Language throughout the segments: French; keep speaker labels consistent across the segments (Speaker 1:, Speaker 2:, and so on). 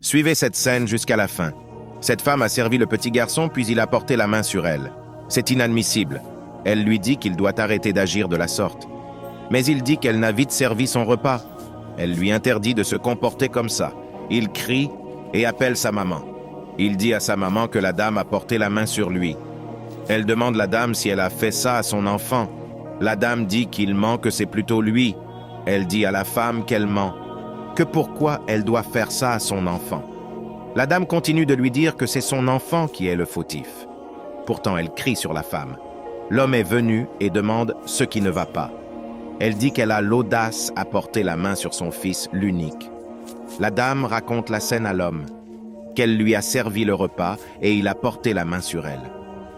Speaker 1: Suivez cette scène jusqu'à la fin. Cette femme a servi le petit garçon, puis il a porté la main sur elle. C'est inadmissible. Elle lui dit qu'il doit arrêter d'agir de la sorte. Mais il dit qu'elle n'a vite servi son repas. Elle lui interdit de se comporter comme ça. Il crie et appelle sa maman. Il dit à sa maman que la dame a porté la main sur lui. Elle demande la dame si elle a fait ça à son enfant. La dame dit qu'il ment, que c'est plutôt lui. Elle dit à la femme qu'elle ment, que pourquoi elle doit faire ça à son enfant. La dame continue de lui dire que c'est son enfant qui est le fautif. Pourtant, elle crie sur la femme. L'homme est venu et demande ce qui ne va pas. Elle dit qu'elle a l'audace à porter la main sur son fils, l'unique. La dame raconte la scène à l'homme, qu'elle lui a servi le repas et il a porté la main sur elle,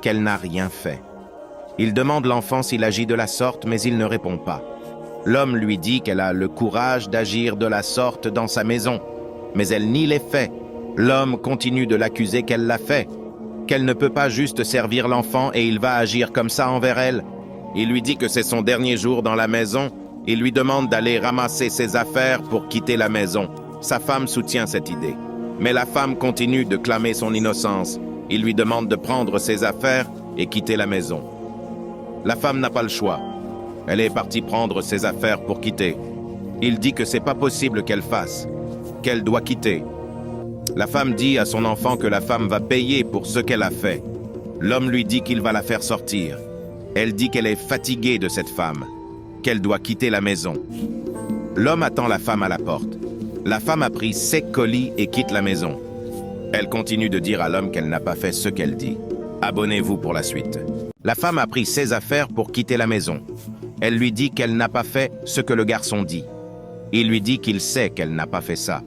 Speaker 1: qu'elle n'a rien fait. Il demande l'enfant s'il agit de la sorte, mais il ne répond pas. L'homme lui dit qu'elle a le courage d'agir de la sorte dans sa maison, mais elle nie les faits. L'homme continue de l'accuser qu'elle l'a fait, qu'elle ne peut pas juste servir l'enfant et il va agir comme ça envers elle. Il lui dit que c'est son dernier jour dans la maison. Il lui demande d'aller ramasser ses affaires pour quitter la maison. Sa femme soutient cette idée. Mais la femme continue de clamer son innocence. Il lui demande de prendre ses affaires et quitter la maison. La femme n'a pas le choix. Elle est partie prendre ses affaires pour quitter. Il dit que c'est pas possible qu'elle fasse, qu'elle doit quitter. La femme dit à son enfant que la femme va payer pour ce qu'elle a fait. L'homme lui dit qu'il va la faire sortir. Elle dit qu'elle est fatiguée de cette femme, qu'elle doit quitter la maison. L'homme attend la femme à la porte. La femme a pris ses colis et quitte la maison. Elle continue de dire à l'homme qu'elle n'a pas fait ce qu'elle dit. Abonnez-vous pour la suite. La femme a pris ses affaires pour quitter la maison. Elle lui dit qu'elle n'a pas fait ce que le garçon dit. Il lui dit qu'il sait qu'elle n'a pas fait ça,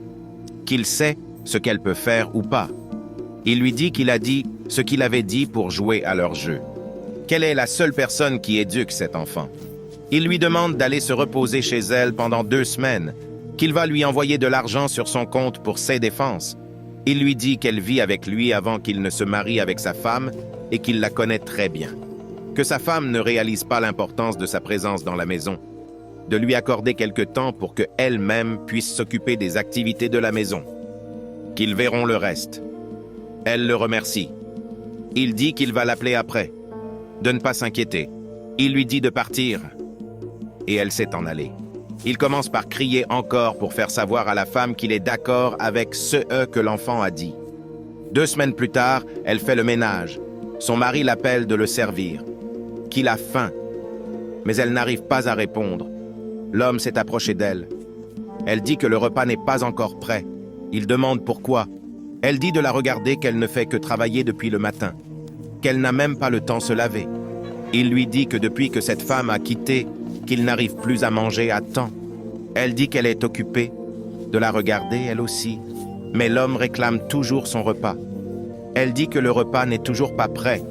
Speaker 1: qu'il sait ce qu'elle peut faire ou pas. Il lui dit qu'il a dit ce qu'il avait dit pour jouer à leur jeu. Qu'elle est la seule personne qui éduque cet enfant. Il lui demande d'aller se reposer chez elle pendant 2 semaines, qu'il va lui envoyer de l'argent sur son compte pour ses défenses. Il lui dit qu'elle vit avec lui avant qu'il ne se marie avec sa femme et qu'il la connaît très bien. Que sa femme ne réalise pas l'importance de sa présence dans la maison. De lui accorder quelque temps pour qu'elle-même puisse s'occuper des activités de la maison. Qu'ils verront le reste. Elle le remercie. Il dit qu'il va l'appeler après. De ne pas s'inquiéter. Il lui dit de partir. Et elle s'est en allée. Il commence par crier encore pour faire savoir à la femme qu'il est d'accord avec ce que l'enfant a dit. 2 semaines plus tard, elle fait le ménage. Son mari l'appelle de le servir. Qu'il a faim. Mais elle n'arrive pas à répondre. L'homme s'est approché d'elle. Elle dit que le repas n'est pas encore prêt. Il demande pourquoi. Elle dit de la regarder qu'elle ne fait que travailler depuis le matin, qu'elle n'a même pas le temps de se laver. Il lui dit que depuis que cette femme a quitté, qu'il n'arrive plus à manger à temps. Elle dit qu'elle est occupée, de la regarder elle aussi. Mais l'homme réclame toujours son repas. Elle dit que le repas n'est toujours pas prêt.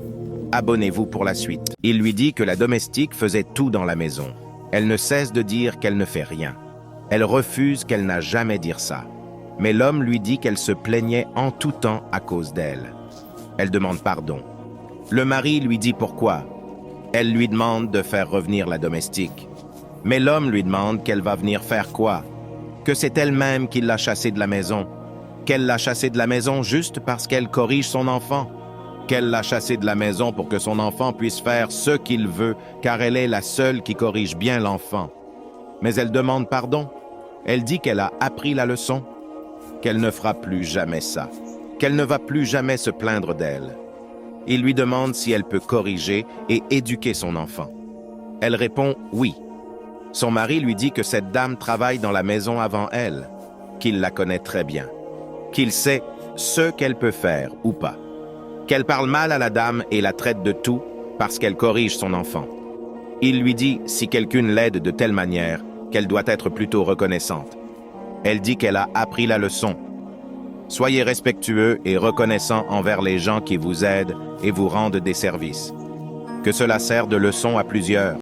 Speaker 1: Abonnez-vous pour la suite. Il lui dit que la domestique faisait tout dans la maison. Elle ne cesse de dire qu'elle ne fait rien. Elle refuse qu'elle n'a jamais dit ça. Mais l'homme lui dit qu'elle se plaignait en tout temps à cause d'elle. Elle demande pardon. Le mari lui dit pourquoi. Elle lui demande de faire revenir la domestique. Mais l'homme lui demande qu'elle va venir faire quoi? Que c'est elle-même qui l'a chassée de la maison. Qu'elle l'a chassée de la maison juste parce qu'elle corrige son enfant. Qu'elle l'a chassée de la maison pour que son enfant puisse faire ce qu'il veut, car elle est la seule qui corrige bien l'enfant. Mais elle demande pardon. Elle dit qu'elle a appris la leçon, qu'elle ne fera plus jamais ça, qu'elle ne va plus jamais se plaindre d'elle. Il lui demande si elle peut corriger et éduquer son enfant. Elle répond oui. Son mari lui dit que cette dame travaille dans la maison avant elle, qu'il la connaît très bien, qu'il sait ce qu'elle peut faire ou pas, qu'elle parle mal à la dame et la traite de tout parce qu'elle corrige son enfant. Il lui dit si quelqu'un l'aide de telle manière, qu'elle doit être plutôt reconnaissante. Elle dit qu'elle a appris la leçon. Soyez respectueux et reconnaissants envers les gens qui vous aident et vous rendent des services. Que cela sert de leçon à plusieurs.